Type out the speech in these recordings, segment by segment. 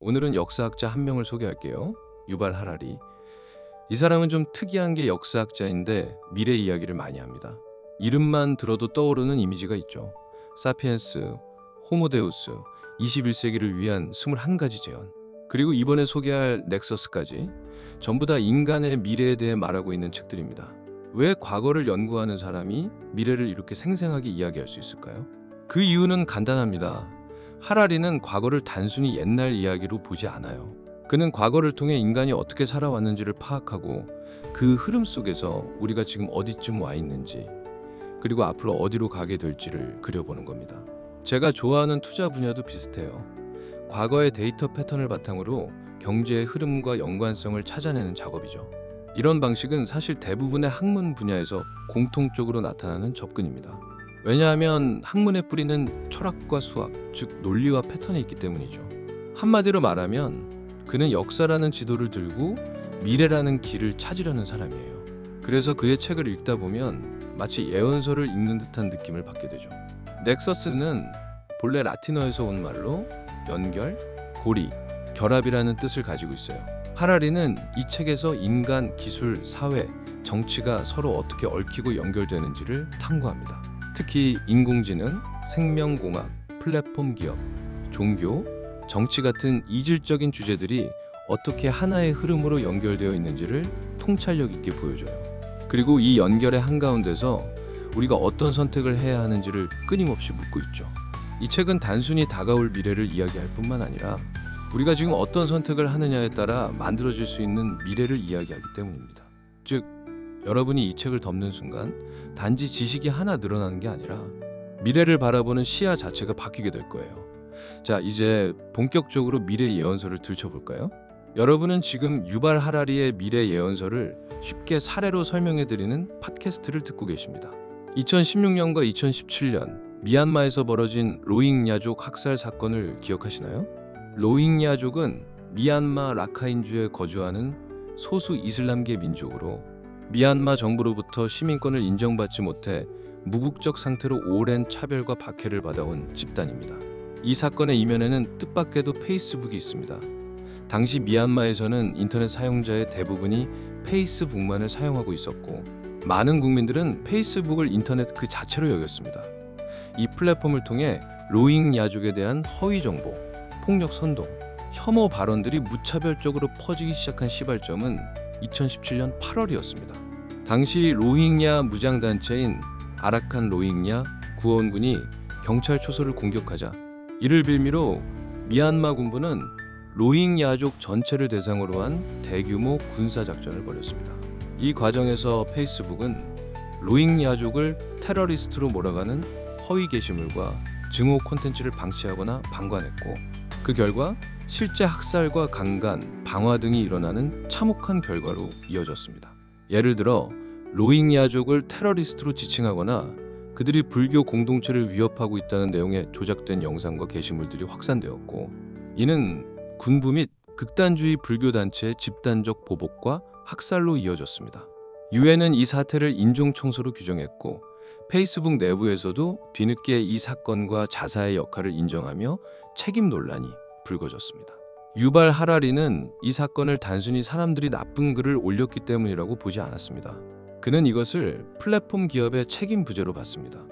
오늘은 역사학자 한 명을 소개할게요. 유발 하라리. 이 사람은 좀 특이한 게 역사학자인데 미래 이야기를 많이 합니다. 이름만 들어도 떠오르는 이미지가 있죠. 사피엔스, 호모데우스, 21세기를 위한 21가지 재현. 그리고 이번에 소개할 넥서스까지 전부 다 인간의 미래에 대해 말하고 있는 책들입니다. 왜 과거를 연구하는 사람이 미래를 이렇게 생생하게 이야기할 수 있을까요? 그 이유는 간단합니다. 하라리는 과거를 단순히 옛날 이야기로 보지 않아요. 그는 과거를 통해 인간이 어떻게 살아왔는지를 파악하고 그 흐름 속에서 우리가 지금 어디쯤 와 있는지, 그리고 앞으로 어디로 가게 될지를 그려보는 겁니다. 제가 좋아하는 투자 분야도 비슷해요. 과거의 데이터 패턴을 바탕으로 경제의 흐름과 연관성을 찾아내는 작업이죠. 이런 방식은 사실 대부분의 학문 분야에서 공통적으로 나타나는 접근입니다. 왜냐하면 학문의 뿌리는 철학과 수학, 즉 논리와 패턴에 있기 때문이죠. 한마디로 말하면 그는 역사라는 지도를 들고 미래라는 길을 찾으려는 사람이에요. 그래서 그의 책을 읽다 보면 마치 예언서를 읽는 듯한 느낌을 받게 되죠. 넥서스는 본래 라틴어에서 온 말로 연결, 고리, 결합이라는 뜻을 가지고 있어요. 하라리는 이 책에서 인간, 기술, 사회, 정치가 서로 어떻게 얽히고 연결되는지를 탐구합니다. 특히 인공지능, 생명공학, 플랫폼 기업, 종교, 정치 같은 이질적인 주제들이 어떻게 하나의 흐름으로 연결되어 있는지를 통찰력 있게 보여줘요. 그리고 이 연결의 한가운데서 우리가 어떤 선택을 해야 하는지를 끊임없이 묻고 있죠. 이 책은 단순히 다가올 미래를 이야기할 뿐만 아니라 우리가 지금 어떤 선택을 하느냐에 따라 만들어질 수 있는 미래를 이야기하기 때문입니다. 즉, 여러분이 이 책을 덮는 순간 단지 지식이 하나 늘어나는 게 아니라 미래를 바라보는 시야 자체가 바뀌게 될 거예요. 자, 이제 본격적으로 미래 예언서를 들춰볼까요? 여러분은 지금 유발 하라리의 미래 예언서를 쉽게 사례로 설명해드리는 팟캐스트를 듣고 계십니다. 2016년과 2017년 미얀마에서 벌어진 로힝야족 학살 사건을 기억하시나요? 로힝야족은 미얀마 라카인주에 거주하는 소수 이슬람계 민족으로 미얀마 정부로부터 시민권을 인정받지 못해 무국적 상태로 오랜 차별과 박해를 받아온 집단입니다. 이 사건의 이면에는 뜻밖에도 페이스북이 있습니다. 당시 미얀마에서는 인터넷 사용자의 대부분이 페이스북만을 사용하고 있었고 많은 국민들은 페이스북을 인터넷 그 자체로 여겼습니다. 이 플랫폼을 통해 로힝야족에 대한 허위 정보, 폭력 선동, 혐오 발언들이 무차별적으로 퍼지기 시작한 시발점은 2017년 8월이었습니다. 당시 로힝야 무장단체인 아라칸 로힝야 구원군이 경찰 초소를 공격하자 이를 빌미로 미얀마 군부는 로힝야족 전체를 대상으로 한 대규모 군사작전을 벌였습니다. 이 과정에서 페이스북은 로힝야족을 테러리스트로 몰아가는 허위 게시물과 증오 콘텐츠를 방치하거나 방관했고 그 결과 실제 학살과 강간, 방화 등이 일어나는 참혹한 결과로 이어졌습니다. 예를 들어 로힝야족을 테러리스트로 지칭하거나 그들이 불교 공동체를 위협하고 있다는 내용의 조작된 영상과 게시물들이 확산되었고 이는 군부 및 극단주의 불교단체의 집단적 보복과 학살로 이어졌습니다. 유엔은 이 사태를 인종청소로 규정했고 페이스북 내부에서도 뒤늦게 이 사건과 자사의 역할을 인정하며 책임 논란이 불거졌습니다. 유발 하라리는 이 사건을 단순히 사람들이 나쁜 글을 올렸기 때문이라고 보지 않았습니다. 그는 이것을 플랫폼 기업의 책임 부재로 봤습니다.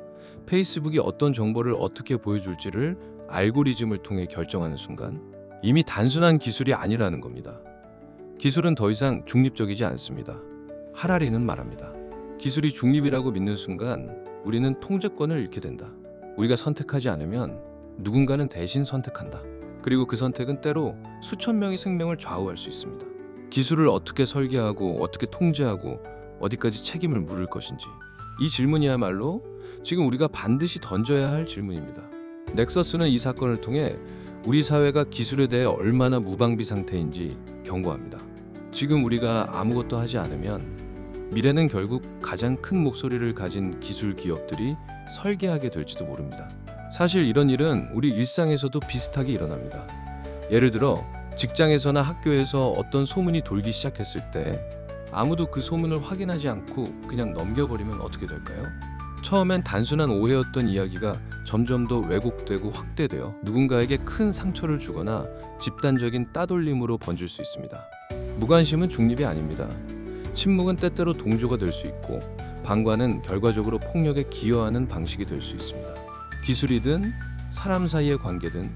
페이스북이 어떤 정보를 어떻게 보여줄지를 알고리즘을 통해 결정하는 순간 이미 단순한 기술이 아니라는 겁니다. 기술은 더 이상 중립적이지 않습니다. 하라리는 말합니다. 기술이 중립이라고 믿는 순간 우리는 통제권을 잃게 된다. 우리가 선택하지 않으면 누군가는 대신 선택한다. 그리고 그 선택은 때로 수천 명의 생명을 좌우할 수 있습니다. 기술을 어떻게 설계하고 어떻게 통제하고 어디까지 책임을 물을 것인지 이 질문이야말로 지금 우리가 반드시 던져야 할 질문입니다. 넥서스는 이 사건을 통해 우리 사회가 기술에 대해 얼마나 무방비 상태인지 경고합니다. 지금 우리가 아무것도 하지 않으면 미래는 결국 가장 큰 목소리를 가진 기술 기업들이 설계하게 될지도 모릅니다. 사실 이런 일은 우리 일상에서도 비슷하게 일어납니다. 예를 들어 직장에서나 학교에서 어떤 소문이 돌기 시작했을 때 아무도 그 소문을 확인하지 않고 그냥 넘겨버리면 어떻게 될까요? 처음엔 단순한 오해였던 이야기가 점점 더 왜곡되고 확대되어 누군가에게 큰 상처를 주거나 집단적인 따돌림으로 번질 수 있습니다. 무관심은 중립이 아닙니다. 침묵은 때때로 동조가 될 수 있고 방관은 결과적으로 폭력에 기여하는 방식이 될 수 있습니다. 기술이든 사람 사이의 관계든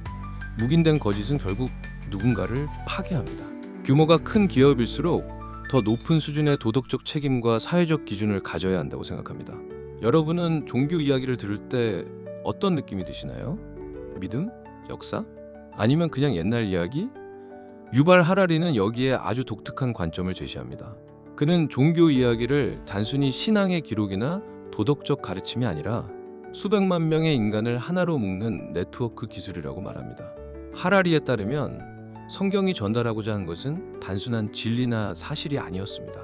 묵인된 거짓은 결국 누군가를 파괴합니다. 규모가 큰 기업일수록 더 높은 수준의 도덕적 책임과 사회적 기준을 가져야 한다고 생각합니다. 여러분은 종교 이야기를 들을 때 어떤 느낌이 드시나요? 믿음? 역사? 아니면 그냥 옛날 이야기? 유발 하라리는 여기에 아주 독특한 관점을 제시합니다. 그는 종교 이야기를 단순히 신앙의 기록이나 도덕적 가르침이 아니라 수백만 명의 인간을 하나로 묶는 네트워크 기술이라고 말합니다. 하라리에 따르면 성경이 전달하고자 한 것은 단순한 진리나 사실이 아니었습니다.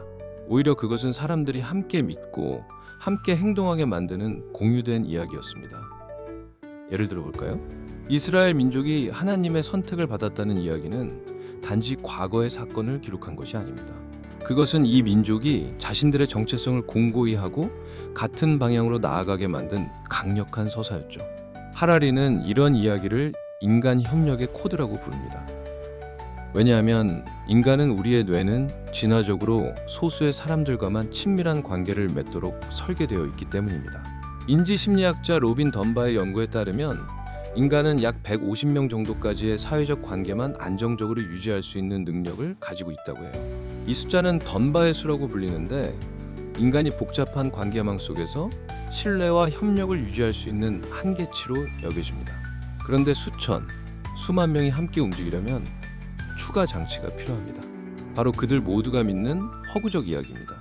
오히려 그것은 사람들이 함께 믿고 함께 행동하게 만드는 공유된 이야기였습니다. 예를 들어 볼까요? 이스라엘 민족이 하나님의 선택을 받았다는 이야기는 단지 과거의 사건을 기록한 것이 아닙니다. 그것은 이 민족이 자신들의 정체성을 공고히 하고 같은 방향으로 나아가게 만든 강력한 서사였죠. 하라리는 이런 이야기를 인간 협력의 코드라고 부릅니다. 왜냐하면 인간은 우리의 뇌는 진화적으로 소수의 사람들과만 친밀한 관계를 맺도록 설계되어 있기 때문입니다. 인지심리학자 로빈 던바의 연구에 따르면 인간은 약 150명 정도까지의 사회적 관계만 안정적으로 유지할 수 있는 능력을 가지고 있다고 해요. 이 숫자는 던바의 수라고 불리는데 인간이 복잡한 관계망 속에서 신뢰와 협력을 유지할 수 있는 한계치로 여겨집니다. 그런데 수천, 수만 명이 함께 움직이려면 추가 장치가 필요합니다. 바로 그들 모두가 믿는 허구적 이야기입니다.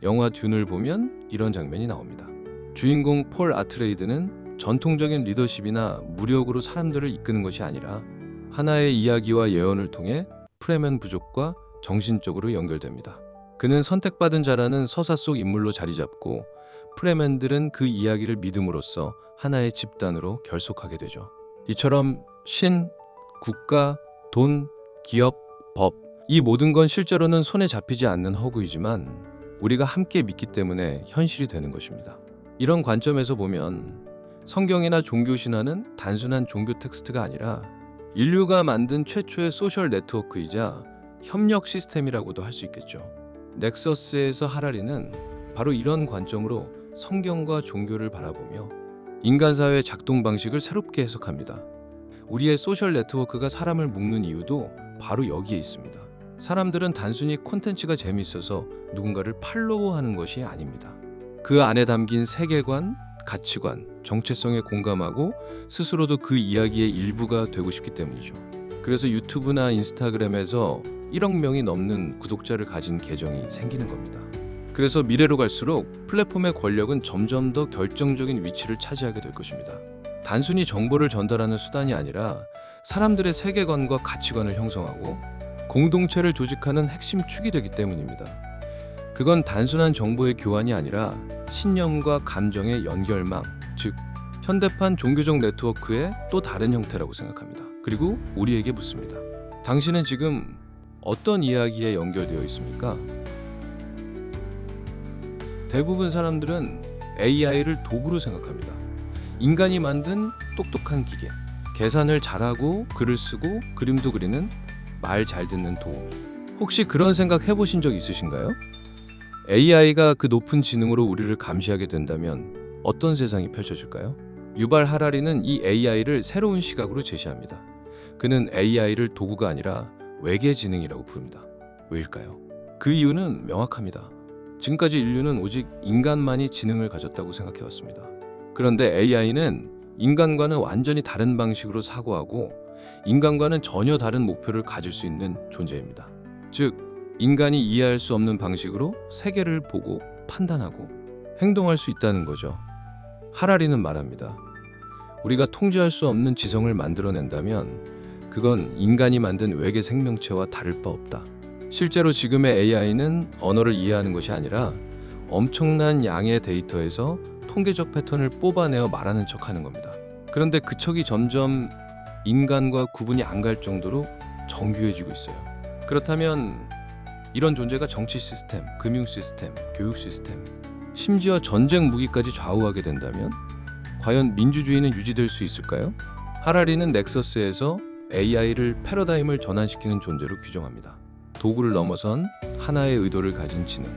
영화 듄을 보면 이런 장면이 나옵니다. 주인공 폴 아트레이드는 전통적인 리더십이나 무력으로 사람들을 이끄는 것이 아니라 하나의 이야기와 예언을 통해 프레멘 부족과 정신적으로 연결됩니다. 그는 선택받은 자라는 서사 속 인물로 자리 잡고 프레멘들은 그 이야기를 믿음으로써 하나의 집단으로 결속하게 되죠. 이처럼 신, 국가, 돈, 기업, 법, 이 모든 건 실제로는 손에 잡히지 않는 허구이지만 우리가 함께 믿기 때문에 현실이 되는 것입니다. 이런 관점에서 보면 성경이나 종교 신화는 단순한 종교 텍스트가 아니라 인류가 만든 최초의 소셜 네트워크이자 협력 시스템이라고도 할 수 있겠죠. 넥서스에서 하라리는 바로 이런 관점으로 성경과 종교를 바라보며 인간 사회의 작동 방식을 새롭게 해석합니다. 우리의 소셜 네트워크가 사람을 묶는 이유도 바로 여기에 있습니다. 사람들은 단순히 콘텐츠가 재미있어서 누군가를 팔로우하는 것이 아닙니다. 그 안에 담긴 세계관, 가치관, 정체성에 공감하고 스스로도 그 이야기의 일부가 되고 싶기 때문이죠. 그래서 유튜브나 인스타그램에서 1억 명이 넘는 구독자를 가진 계정이 생기는 겁니다. 그래서 미래로 갈수록 플랫폼의 권력은 점점 더 결정적인 위치를 차지하게 될 것입니다. 단순히 정보를 전달하는 수단이 아니라 사람들의 세계관과 가치관을 형성하고 공동체를 조직하는 핵심 축이 되기 때문입니다. 그건 단순한 정보의 교환이 아니라 신념과 감정의 연결망, 즉 현대판 종교적 네트워크의 또 다른 형태라고 생각합니다. 그리고 우리에게 묻습니다. 당신은 지금 어떤 이야기에 연결되어 있습니까? 대부분 사람들은 AI를 도구로 생각합니다. 인간이 만든 똑똑한 기계, 계산을 잘하고 글을 쓰고 그림도 그리는 말 잘 듣는 도우미. 혹시 그런 생각 해보신 적 있으신가요? AI가 그 높은 지능으로 우리를 감시하게 된다면 어떤 세상이 펼쳐질까요? 유발 하라리는 이 AI를 새로운 시각으로 제시합니다. 그는 AI를 도구가 아니라 외계 지능이라고 부릅니다. 왜일까요? 그 이유는 명확합니다. 지금까지 인류는 오직 인간만이 지능을 가졌다고 생각해왔습니다. 그런데 AI는 인간과는 완전히 다른 방식으로 사고하고 인간과는 전혀 다른 목표를 가질 수 있는 존재입니다. 즉, 인간이 이해할 수 없는 방식으로 세계를 보고 판단하고 행동할 수 있다는 거죠. 하라리는 말합니다. 우리가 통제할 수 없는 지성을 만들어낸다면 그건 인간이 만든 외계 생명체와 다를 바 없다. 실제로 지금의 AI는 언어를 이해하는 것이 아니라 엄청난 양의 데이터에서 통계적 패턴을 뽑아내어 말하는 척하는 겁니다. 그런데 그 척이 점점 인간과 구분이 안 갈 정도로 정교해지고 있어요. 그렇다면 이런 존재가 정치 시스템, 금융 시스템, 교육 시스템, 심지어 전쟁 무기까지 좌우하게 된다면 과연 민주주의는 유지될 수 있을까요? 하라리는 넥서스에서 AI를 패러다임을 전환시키는 존재로 규정합니다. 도구를 넘어선 하나의 의도를 가진 지능.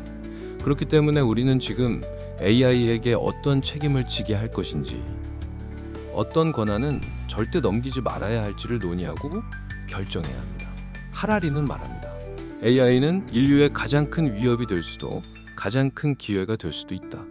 그렇기 때문에 우리는 지금 AI에게 어떤 책임을 지게 할 것인지, 어떤 권한은 절대 넘기지 말아야 할지를 논의하고 결정해야 합니다. 하라리는 말합니다. AI는 인류의 가장 큰 위협이 될 수도 가장 큰 기회가 될 수도 있다.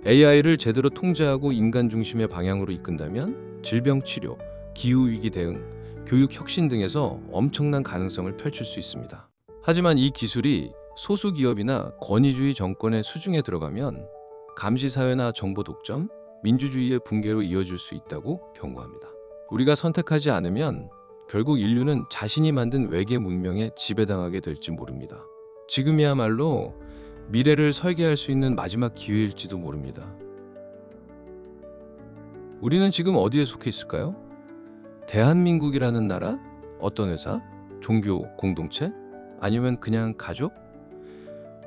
AI를 제대로 통제하고 인간 중심의 방향으로 이끈다면 질병 치료, 기후위기 대응, 교육 혁신 등에서 엄청난 가능성을 펼칠 수 있습니다. 하지만 이 기술이 소수 기업이나 권위주의 정권의 수중에 들어가면 감시사회나 정보 독점, 민주주의의 붕괴로 이어질 수 있다고 경고합니다. 우리가 선택하지 않으면 결국 인류는 자신이 만든 외계 문명에 지배당하게 될지 모릅니다. 지금이야말로 미래를 설계할 수 있는 마지막 기회일지도 모릅니다. 우리는 지금 어디에 속해 있을까요? 대한민국이라는 나라? 어떤 회사? 종교, 공동체? 아니면 그냥 가족?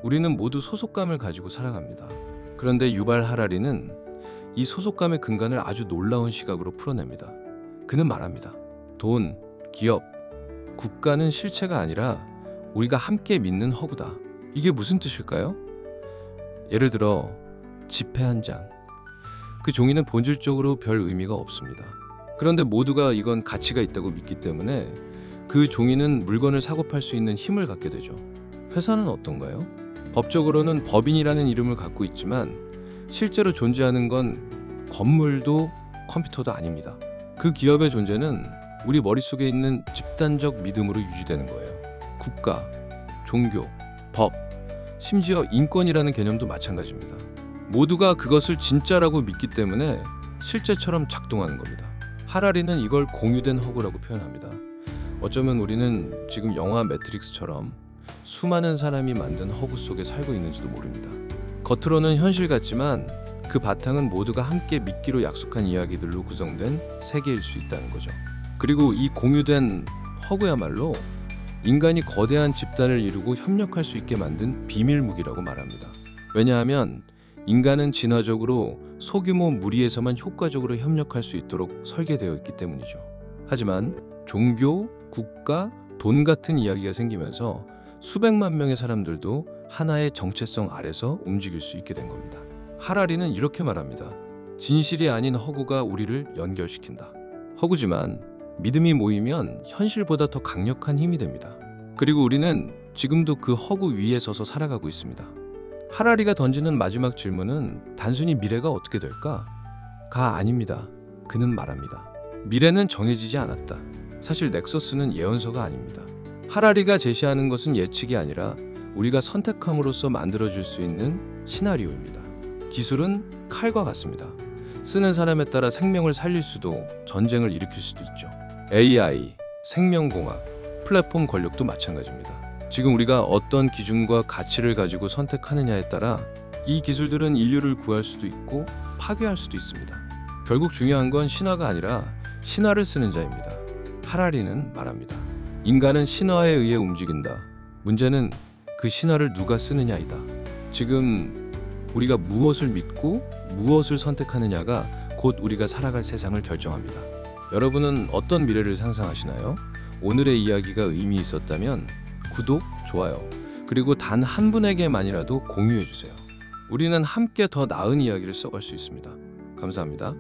우리는 모두 소속감을 가지고 살아갑니다. 그런데 유발 하라리는 이 소속감의 근간을 아주 놀라운 시각으로 풀어냅니다. 그는 말합니다. 돈, 기업, 국가는 실체가 아니라 우리가 함께 믿는 허구다. 이게 무슨 뜻일까요? 예를 들어 지폐 한 장. 그 종이는 본질적으로 별 의미가 없습니다. 그런데 모두가 이건 가치가 있다고 믿기 때문에 그 종이는 물건을 사고 팔 수 있는 힘을 갖게 되죠. 회사는 어떤가요? 법적으로는 법인이라는 이름을 갖고 있지만 실제로 존재하는 건 건물도 컴퓨터도 아닙니다. 그 기업의 존재는 우리 머릿속에 있는 집단적 믿음으로 유지되는 거예요. 국가, 종교, 법, 심지어 인권이라는 개념도 마찬가지입니다. 모두가 그것을 진짜라고 믿기 때문에 실제처럼 작동하는 겁니다. 하라리는 이걸 공유된 허구라고 표현합니다. 어쩌면 우리는 지금 영화 매트릭스처럼 수많은 사람이 만든 허구 속에 살고 있는지도 모릅니다. 겉으로는 현실 같지만 그 바탕은 모두가 함께 믿기로 약속한 이야기들로 구성된 세계일 수 있다는 거죠. 그리고 이 공유된 허구야말로 인간이 거대한 집단을 이루고 협력할 수 있게 만든 비밀 무기라고 말합니다. 왜냐하면 인간은 진화적으로 소규모 무리에서만 효과적으로 협력할 수 있도록 설계되어 있기 때문이죠. 하지만 종교, 국가, 돈 같은 이야기가 생기면서 수백만 명의 사람들도 하나의 정체성 아래서 움직일 수 있게 된 겁니다. 하라리는 이렇게 말합니다. 진실이 아닌 허구가 우리를 연결시킨다. 허구지만 믿음이 모이면 현실보다 더 강력한 힘이 됩니다. 그리고 우리는 지금도 그 허구 위에 서서 살아가고 있습니다. 하라리가 던지는 마지막 질문은 단순히 미래가 어떻게 될까? 가 아닙니다. 그는 말합니다. 미래는 정해지지 않았다. 사실 넥서스는 예언서가 아닙니다. 하라리가 제시하는 것은 예측이 아니라 우리가 선택함으로써 만들어질 수 있는 시나리오입니다. 기술은 칼과 같습니다. 쓰는 사람에 따라 생명을 살릴 수도 전쟁을 일으킬 수도 있죠. AI, 생명공학, 플랫폼 권력도 마찬가지입니다. 지금 우리가 어떤 기준과 가치를 가지고 선택하느냐에 따라 이 기술들은 인류를 구할 수도 있고 파괴할 수도 있습니다. 결국 중요한 건 신화가 아니라 신화를 쓰는 자입니다. 하라리는 말합니다. 인간은 신화에 의해 움직인다. 문제는 그 신화를 누가 쓰느냐이다. 지금 우리가 무엇을 믿고 무엇을 선택하느냐가 곧 우리가 살아갈 세상을 결정합니다. 여러분은 어떤 미래를 상상하시나요? 오늘의 이야기가 의미 있었다면 구독, 좋아요, 그리고 단 한 분에게만이라도 공유해주세요. 우리는 함께 더 나은 이야기를 써갈 수 있습니다. 감사합니다.